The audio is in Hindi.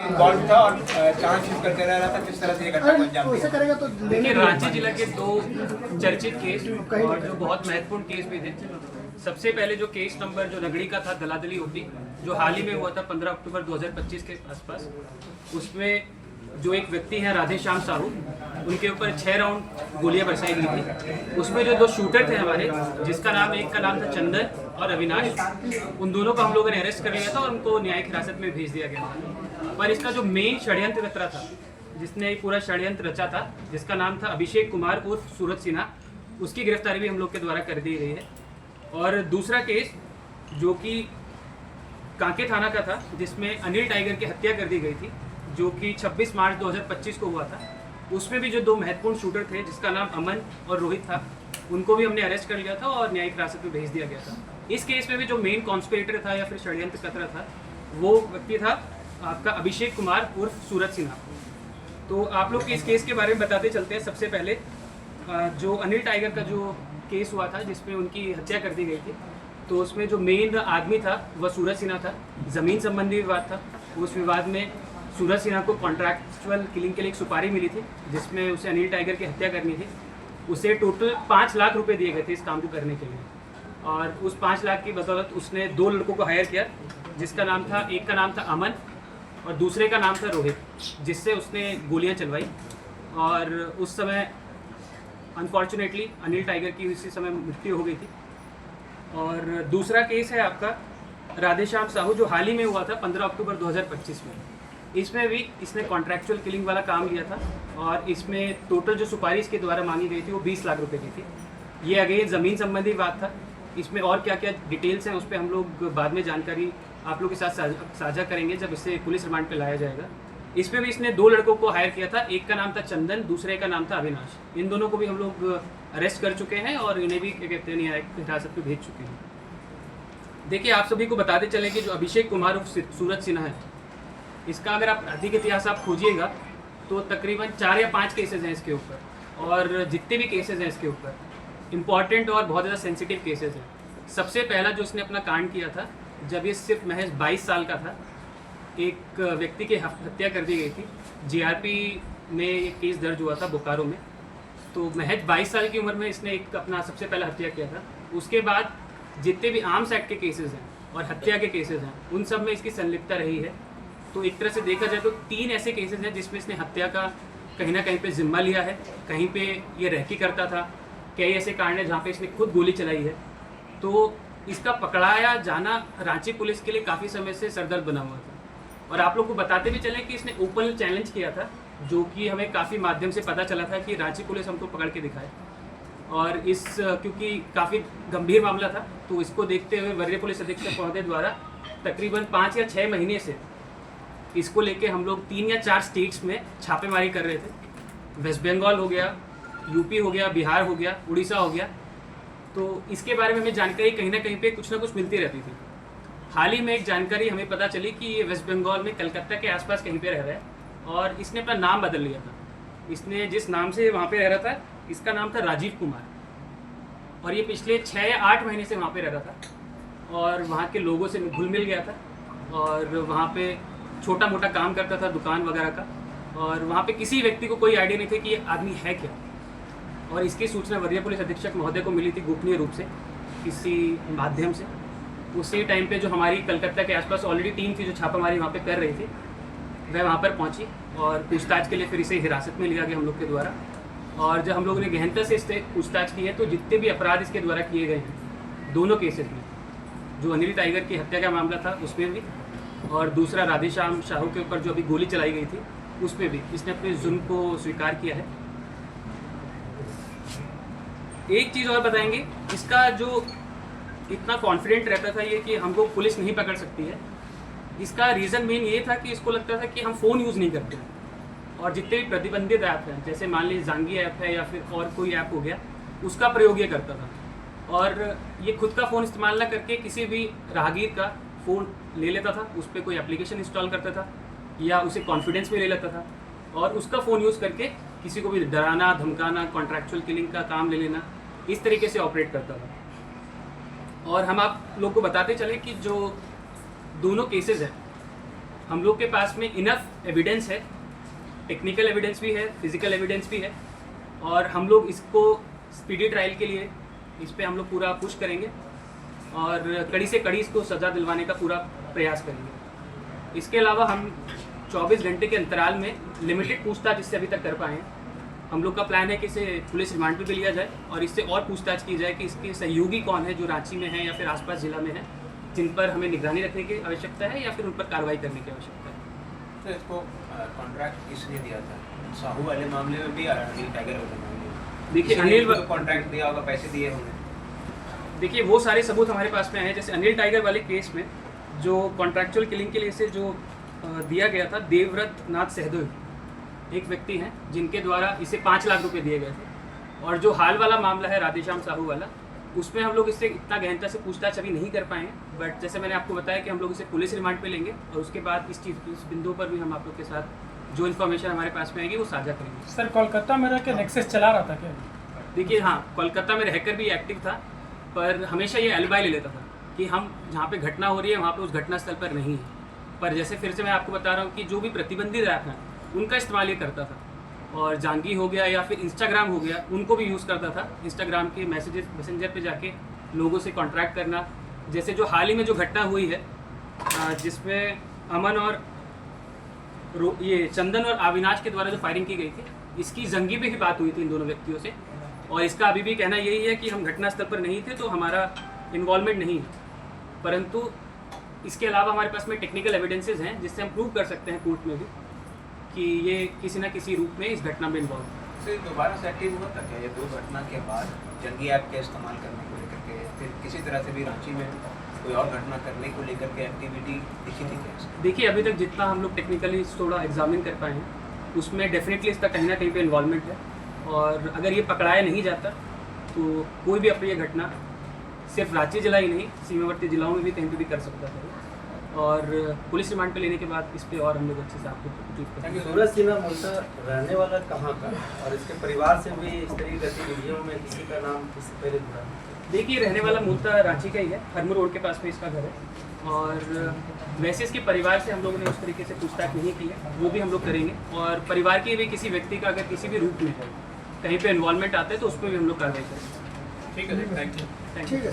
इन्वॉल्व था और चांस करते रह रहा था, किस तरह से ये घटना को अंजाम ऐसा दिया। करेगा तो देखिए, रांची जिला के दो चर्चित केस और जो बहुत महत्वपूर्ण केस भी थे। सबसे पहले जो केस नंबर जो नगड़ी का था, दलादली होती, जो हाल ही में हुआ था 15 अक्टूबर 2025 के आसपास, उसमें जो एक व्यक्ति हैं राधे श्याम साहू, उनके ऊपर 6 राउंड गोलियां बरसाई गई थी। उसमें जो दो शूटर थे हमारे, जिसका नाम एक का नाम था चंदन और अविनाश, उन दोनों को हम लोगों ने अरेस्ट कर लिया था और उनको न्यायिक हिरासत में भेज दिया गया था। पर इसका जो मेन षड्यंत्र था, जिसने पूरा षड्यंत्र रचा था, जिसका नाम था अभिषेक कुमार उर्फ सूरज सिन्हा, उसकी गिरफ्तारी भी हम लोग के द्वारा कर दी गई है। और दूसरा केस जो कि कांके थाना का था, जिसमें अनिल टाइगर की हत्या कर दी गई थी, जो कि 26 मार्च 2025 को हुआ था। उसमें भी जो दो महत्वपूर्ण शूटर थे, जिसका नाम अमन और रोहित था, उनको भी हमने अरेस्ट कर लिया था और न्यायिक हिरासत में भेज दिया गया था। इस केस में भी जो मेन कॉन्स्पिरेटर था या फिर षड्यंत्रकर्ता था, वो व्यक्ति था आपका अभिषेक कुमार उर्फ सूरज सिन्हा। तो आप लोग इस केस के बारे में बताते चलते हैं। सबसे पहले जो अनिल टाइगर का जो केस हुआ था, जिसमें उनकी हत्या कर दी गई थी, तो उसमें जो मेन आदमी था वह सूरज सिन्हा था। ज़मीन संबंधी विवाद था। उस विवाद में सूरज सिन्हा को कॉन्ट्रैक्चुअल किलिंग के लिए एक सुपारी मिली थी, जिसमें उसे अनिल टाइगर की हत्या करनी थी। उसे टोटल 5 लाख रुपए दिए गए थे इस काम को करने के लिए, और उस 5 लाख की बदौलत उसने 2 लड़कों को हायर किया, जिसका नाम था, एक का नाम था अमन और दूसरे का नाम था रोहित, जिससे उसने गोलियां चलवाई। और उस समय अनफॉर्चुनेटली अनिल टाइगर की उसी समय मृत्यु हो गई थी। और दूसरा केस है आपका राधे श्याम साहू, जो हाल ही में हुआ था 15 अक्टूबर 2025 में। इसमें भी इसने कॉन्ट्रैक्चुअल किलिंग वाला काम लिया था, और इसमें टोटल जो सुपारी इसके द्वारा मांगी गई थी वो 20 लाख रुपए की थी। ये अगेन ज़मीन संबंधी बात था। इसमें और क्या क्या डिटेल्स हैं उस पर हम लोग बाद में जानकारी आप लोग के साथ साझा करेंगे, जब इसे पुलिस रिमांड पे लाया जाएगा। इसमें भी इसने 2 लड़कों को हायर किया था, एक का नाम था चंदन, दूसरे का नाम था अविनाश। इन दोनों को भी हम लोग अरेस्ट कर चुके हैं और इन्हें भी क्या कहते हैं न्यायिक हिरासत में भेज चुके हैं। देखिए, आप सभी को बताते चले कि जो अभिषेक कुमार उर्फ सूरज सिन्हा है, इसका अगर आप अधिक इतिहास आप खोजिएगा तो तकरीबन 4 या 5 केसेस हैं इसके ऊपर, और जितने भी केसेस हैं इसके ऊपर इम्पॉर्टेंट और बहुत ज़्यादा सेंसिटिव केसेस हैं। सबसे पहला जो उसने अपना कांड किया था, जब ये सिर्फ महज 22 साल का था, एक व्यक्ति की हत्या कर दी गई थी। जीआरपी में एक केस दर्ज हुआ था बोकारो में। तो महज 22 साल की उम्र में इसने एक अपना सबसे पहला हत्या किया था। उसके बाद जितने भी आर्म्स एक्ट के केसेस हैं और हत्या के केसेस हैं, उन सब में इसकी संलिप्तता रही है। तो एक तरह से देखा जाए तो 3 ऐसे केसेस हैं जिसमें इसने हत्या का कहीं ना कहीं पे जिम्मा लिया है, कहीं पे ये रहकी करता था, कई ऐसे कांड हैं जहाँ पे इसने खुद गोली चलाई है। तो इसका पकड़ाया जाना रांची पुलिस के लिए काफ़ी समय से सरदर्द बना हुआ था। और आप लोग को बताते भी चले कि इसने ओपन चैलेंज किया था, जो कि हमें काफ़ी माध्यम से पता चला था कि रांची पुलिस हमको पकड़ के दिखाए। और इस क्योंकि काफ़ी गंभीर मामला था, तो इसको देखते हुए वरीय पुलिस अधीक्षक महोदय द्वारा तकरीबन 5 या 6 महीने से इसको लेके हम लोग 3 या 4 स्टेट्स में छापेमारी कर रहे थे। वेस्ट बंगाल हो गया, यूपी हो गया, बिहार हो गया, उड़ीसा हो गया। तो इसके बारे में हमें जानकारी कहीं ना कहीं पे कुछ ना कुछ मिलती रहती थी। हाल ही में एक जानकारी हमें पता चली कि ये वेस्ट बंगाल में कलकत्ता के आसपास कहीं पे रह रहा है, और इसने अपना नाम बदल लिया था। इसने जिस नाम से वहाँ पे रह रहा था, इसका नाम था राजीव कुमार, और ये पिछले 6 या 8 महीने से वहाँ पे रह रहा था, और वहाँ के लोगों से घुल मिल गया था, और वहाँ पे छोटा मोटा काम करता था दुकान वगैरह का, और वहाँ पे किसी व्यक्ति को कोई आइडिया नहीं था कि ये आदमी है क्या। और इसकी सूचना वरीय पुलिस अधीक्षक महोदय को मिली थी गोपनीय रूप से, किसी माध्यम से। उसी टाइम पे जो हमारी कलकत्ता के आसपास ऑलरेडी टीम थी जो छापामारी वहाँ पे कर रही थी, वह वहाँ पर पहुँची और पूछताछ के लिए फिर इसे हिरासत में लिया गया हम लोग के द्वारा। और जब हम लोगों ने गहनता से इससे पूछताछ की है, तो जितने भी अपराध इसके द्वारा किए गए हैं दोनों केसेस में, जो अनिल टाइगर की हत्या का मामला था उसमें भी, और दूसरा राधे श्याम साहू के ऊपर जो अभी गोली चलाई गई थी उसमें भी, इसने अपने जुल्म को स्वीकार किया है। एक चीज़ और बताएंगे, इसका जो इतना कॉन्फिडेंट रहता था ये कि हमको पुलिस नहीं पकड़ सकती है, इसका रीज़न मेन ये था कि इसको लगता था कि हम फ़ोन यूज़ नहीं करते हैं, और जितने भी प्रतिबंधित ऐप हैं, जैसे मान लीजिए जांगी ऐप है या फिर और कोई ऐप हो गया, उसका प्रयोग ये करता था। और ये खुद का फ़ोन इस्तेमाल ना करके किसी भी राहगीर का फ़ोन ले लेता था, उस पर कोई एप्लीकेशन इंस्टॉल करता था या उसे कॉन्फिडेंस में ले लेता था, और उसका फ़ोन यूज़ करके किसी को भी डराना, धमकाना, कॉन्ट्रैक्चुअल किलिंग का काम ले लेना, इस तरीके से ऑपरेट करता था। और हम आप लोग को बताते चले कि जो दोनों केसेस हैं, हम लोग के पास में इनफ एविडेंस है, टेक्निकल एविडेंस भी है, फिजिकल एविडेंस भी है, और हम लोग इसको स्पीडी ट्रायल के लिए इस पे हम लोग पूरा पुश करेंगे और कड़ी से कड़ी इसको सज़ा दिलवाने का पूरा प्रयास करेंगे। इसके अलावा हम 24 घंटे के अंतराल में लिमिटेड पूछताछ इससे अभी तक कर पाए हैं। हम लोग का प्लान है कि इसे पुलिस रिमांड पर भी लिया जाए और इससे और पूछताछ की जाए कि इसके सहयोगी कौन है जो रांची में है या फिर आसपास जिला में है, जिन पर हमें निगरानी रखने की आवश्यकता है या फिर उन पर कार्रवाई करने की आवश्यकता है। तो इसको कॉन्ट्रैक्ट किसने दिया था? साहू वाले मामले में भी अनिल टाइगर वाले मामले में? देखिए अनिल कॉन्ट्रैक्ट दिया होगा, पैसे दिए होंगे। देखिए वो सारे सबूत हमारे पास में आए हैं। जैसे अनिल टाइगर वाले केस में जो कॉन्ट्रैक्चुअल किलिंग के लिए से जो दिया गया था, देवव्रत नाथ सहदेव एक व्यक्ति हैं जिनके द्वारा इसे 5 लाख रुपए दिए गए थे। और जो हाल वाला मामला है राधेश्याम साहू वाला, उसमें हम लोग इससे इतना गहनता से पूछताछ अभी नहीं कर पाए हैं, बट जैसे मैंने आपको बताया कि हम लोग इसे पुलिस रिमांड पे लेंगे और उसके बाद इस बिंदु पर भी हम आप लोग के साथ जो इन्फॉर्मेशन हमारे पास में आएगी वो साझा करेंगे। सर कोलकाता में रह के नेक्सस चला रहा था क्या? देखिए हाँ, कोलकाता में रहकर भी एक्टिव था, पर हमेशा ये एलिबाई ले लेता था कि हम जहाँ पे घटना हो रही है वहाँ पे उस घटना स्थल पर नहीं है। पर जैसे फिर से मैं आपको बता रहा हूँ कि जो भी प्रतिबंधित ऐप हैं उनका इस्तेमाल ये करता था, और जानगी हो गया या फिर इंस्टाग्राम हो गया, उनको भी यूज़ करता था। इंस्टाग्राम के मैसेंजर पे जाके लोगों से कॉन्ट्रैक्ट करना, जैसे जो हाल ही में जो घटना हुई है जिसमें अमन और ये चंदन और अविनाश के द्वारा जो फायरिंग की गई थी, इसकी जंगी पे ही बात हुई थी इन दोनों व्यक्तियों से, और इसका अभी भी कहना यही है कि हम घटनास्थल पर नहीं थे तो हमारा इन्वॉल्वमेंट नहीं है। परंतु इसके अलावा हमारे पास में टेक्निकल एविडेंसेस हैं जिससे हम प्रूव कर सकते हैं कोर्ट में भी कि ये किसी न किसी रूप में इस घटना में इन्वॉल्व है। से दोबारा से एक्टिव हुआ था क्या ये 2 घटना के बाद जंगी ऐप का इस्तेमाल करने को लेकर के? फिर किसी तरह से भी रांची में कोई और घटना करने को लेकर के एक्टिविटी दिखी थी क्या? देखिए अभी तक जितना हम लोग टेक्निकली थोड़ा एग्जामिन कर पाए हैं उसमें डेफिनेटली इसका कहीं ना कहीं पे इन्वॉल्वमेंट है, और अगर ये पकड़ाया नहीं जाता तो कोई भी अप्रिय घटना सिर्फ रांची जिला ही नहीं, सीमावर्ती जिलाओं में भी कहीं पर भी कर सकता था। और पुलिस रिमांड पे लेने के बाद इस पे और हम लोग अच्छे से आपको ब्रीफ करेंगे। सूरज सिन्हा मूलतः रहने वाला कहाँ का, और इसके परिवार से भी इस तरह की गतिविधियों में किसी का नाम इससे पहले जुड़ा? देखिए रहने वाला मूलतः रांची का ही है, हरमू रोड के पास में इसका घर है, और वैसे इसके परिवार से हम लोगों ने उस तरीके से पूछताछ नहीं की है, वो भी हम लोग करेंगे। और परिवार के भी किसी व्यक्ति का अगर किसी भी रूप में कहीं पे इन्वॉल्वमेंट आता है तो उस पर भी हम लोग कार्रवाई करेंगे। ठीक है, थैंक यू। Thank you.